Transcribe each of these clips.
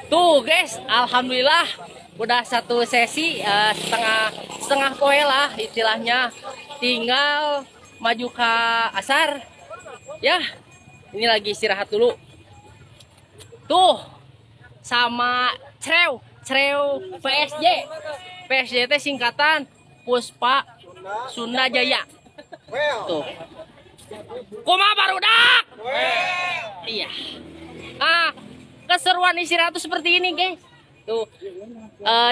Tuh guys, alhamdulillah udah satu sesi setengah koe lah istilahnya. Tinggal maju ke asar. Ya, ini lagi istirahat dulu. Tuh sama Crew PSG. PSG itu singkatan Puspa Sunda Jaya. Tuh. Kumaha barudak? Iya. Ah, keseruan istirahat tuh seperti ini, guys. Tuh.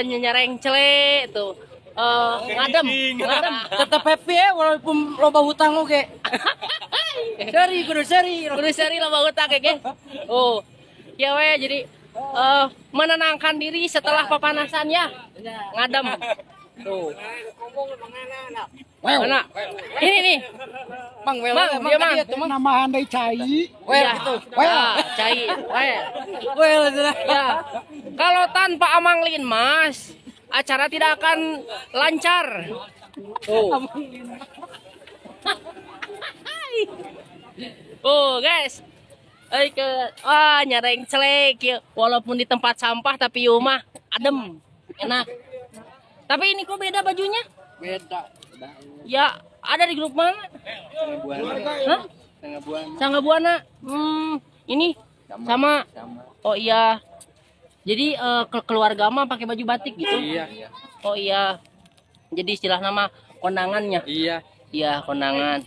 Nyereng cele tuh. Ngadem. Tetap happy ya walaupun loba hutang oke. Kudu seri loba hutang guys. Oh. Ya we jadi menenangkan diri setelah pepanasan ya. Ngadem. Tuh. Mana? Ini nih. Mang Mang, dia mang. nama handai cai. Ya, itu. Cai. Well. Ya. Kalau tanpa Amang Lin Mas, acara tidak akan lancar. Oh. Oh, guys. Nyareng celek walaupun di tempat sampah tapi rumah adem, enak. Tapi ini kok beda bajunya? Beda. Ya, ada di grup mana? Hah? Sangga Buana. Ini sama. Oh iya. Jadi keluarga mah pakai baju batik gitu. Iya. Oh iya. Jadi istilah nama kondangannya. Iya. Iya, kondangan.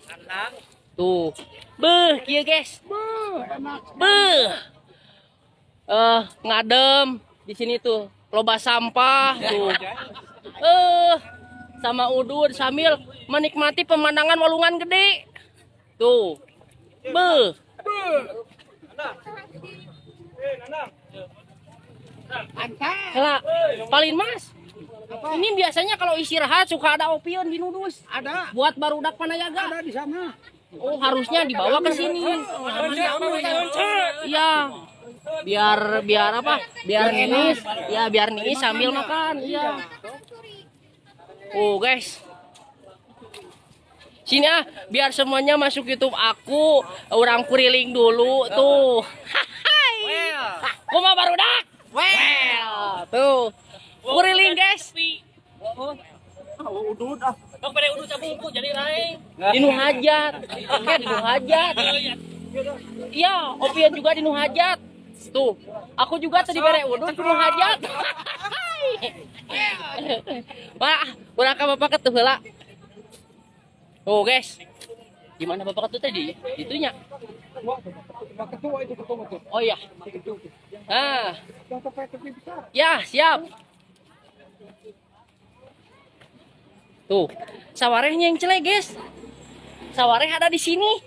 Tuh. Beuh, kieu guys. Beuh. Ngadem di sini tuh. Loba sampah tuh. Sama udud sambil menikmati pemandangan walungan gede. Tuh. Beuh. Lah, Palin Mas. Ini biasanya kalau istirahat suka ada opion di Nudus. Ada. Buat barudak Panayaga. Ada di sana. Oh, harusnya dibawa ke sini. Iya. Biar apa? Biar niis. Ya, biar niis sambil makan. Iya. Oh, guys. Sini biar semuanya masuk YouTube aku. Orang kuriling dulu tuh. Hai. Kumaha barudak? Well, tuh. Kuriling, guys. Udud Dok pada udud cabungku jadi lain. Dinu hajat. Oke, dinu hajat. Iya, opian juga dinu hajat. Tuh, aku juga tadi bere udud dinu hajat. Wah, ulah ka bapak ketuh heula. Oh, guys. Gimana bapak ketuh tadi? Itunya. ketua itu. Oh iya. Ya, siap. Tuh, sawarehnya yang celek, guys. Sawareh ada di sini.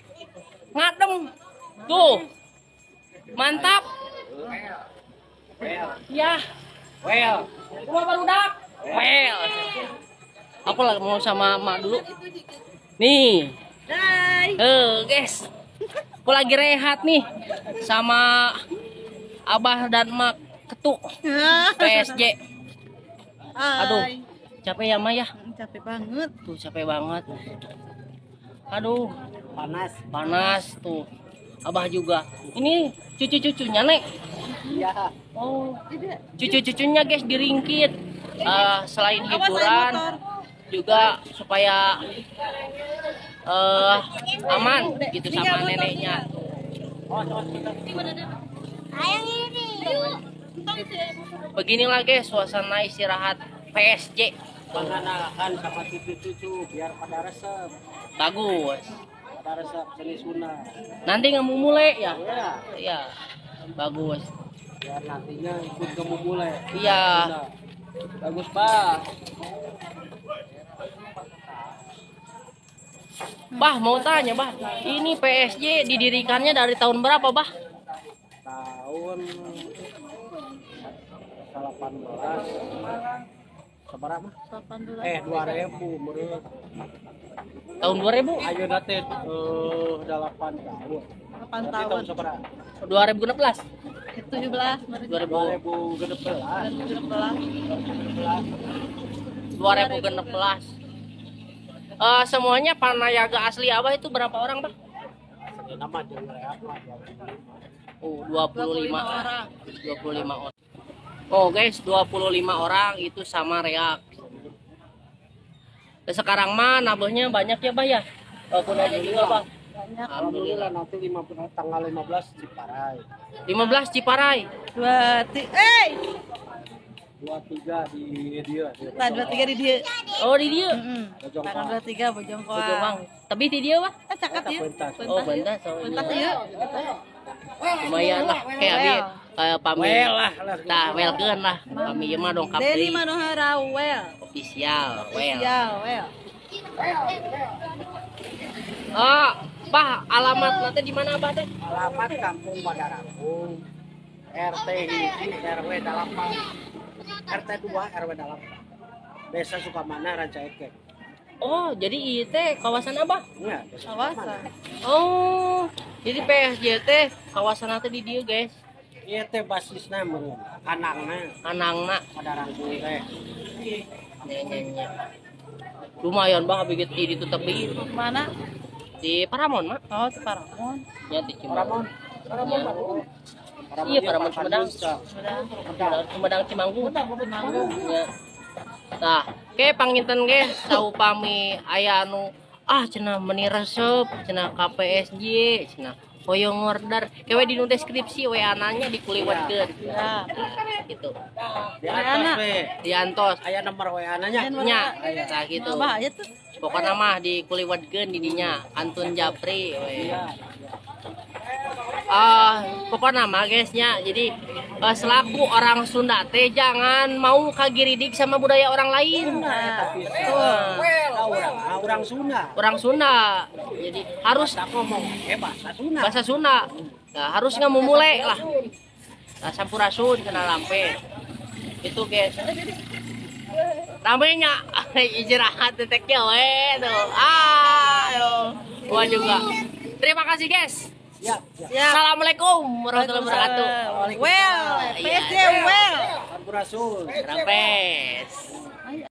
Ngadem. Tuh. Mantap. Ya. Kumaha barudak? Aku lagi mau sama emak dulu. Nih. Hai. Guys. Aku lagi rehat nih sama Abah dan Mak Ketuk PSG. Aduh, capek ya Maya? Capek banget. Tuh capek banget. Aduh, panas tuh. Abah juga. Ini cucu-cucunya Nek. Iya. Oh, cucu-cucunya guys diringkit. Selain hiburan, juga supaya aman gitu sama neneknya. Beginilah guys suasana istirahat PSG. Penganakan sama cucu-cucu biar pada resep. Bagus. Pada resep seni sunah. Nanti nggak mau mulai ya? Iya. Iya. Bagus. Biar nantinya ikut kamu mulai. Iya. Bagus Pak. Bah mau tanya bah, ini PSG didirikannya dari tahun berapa bah? Tahun 18. Seberapa? 2000 menurut. Tahun 2000? Ayo nanti 8 tahun. 8 Nanti tahun. tahun seberapa? 2016? 17 2016. Semuanya Panayaga asli Abah itu berapa orang bah? Nama apa? Oh 25 orang. 25 orang. Oh guys, 25 orang itu sama reak. Dan sekarang mah nabahnya banyak ya, Bah ya? Walaupun aja juga, Bah. Alhamdulillah nanti tanggal 15 Ciparai. 15 Ciparai. 23 di dia. Nah, 23 di dia. Oh, di dia. Tanggal 23 Bojongkoang. Bojongkoang. Tapi di dia, Bah. Cakep ya. Oh, bentas. Oh, Pentas iya. ya. Lumayan lah kayak abi kayak pami. Nah, welkeun lah. Pami ieu mah dongkap Denny deui. Manohara well. Official, well. Ya, well. Oh, Bah, alamat nanti di mana, Bah teh? Alamat Kampung Badarangkung, RT hiji RW 8, RT 2 RW 8. Desa Sukamana Rancaikek. Oh, jadi ieu teh kawasan apa? Ya, desa Kawasan. Oh, jadi PSG teh kawasan teh di dieu, guys. Ieu teh basisna meureun, kanangna Anangna. Badarangkung teh. Nya. Lumayan bah begitu di tutup di Mana? di Paramon mah. Oh, di Paramon. Ya di Cimahi. Paramon. Iya, Paramon Sumedang. Sumedang Cimanggung. Ya. Nah, ke panginten ge sahu pami aya anu cenah meuni resep, cenah KPSJ, cenah hoyong order. Kewe di nu deskripsi we ananya dikuliwatkeun. Ya. Gitu. Di atas we. Di antos Aya nomor WA-na nya. nya. Nah gitu. Bah, ya tuh. Pokoknya mah dikuliwatkeun di dinya Antun Japri we. Pokoknya mah guysnya, jadi selaku orang Sunda teh jangan mau kagiridik sama budaya orang lain. Orang Sunda. Orang Sunda, jadi harus ngomong bahasa Sunda. bahasa Sunda. Nah, harus ngamumule lah. Nah, sampurasun kena lampe. Itu guys. Namanya istirahat deteknya we tuh. Gua juga. Terima kasih guys. Ya. Assalamualaikum warahmatullahi wabarakatuh. Well, PSG well. Sampurasun. Rampes.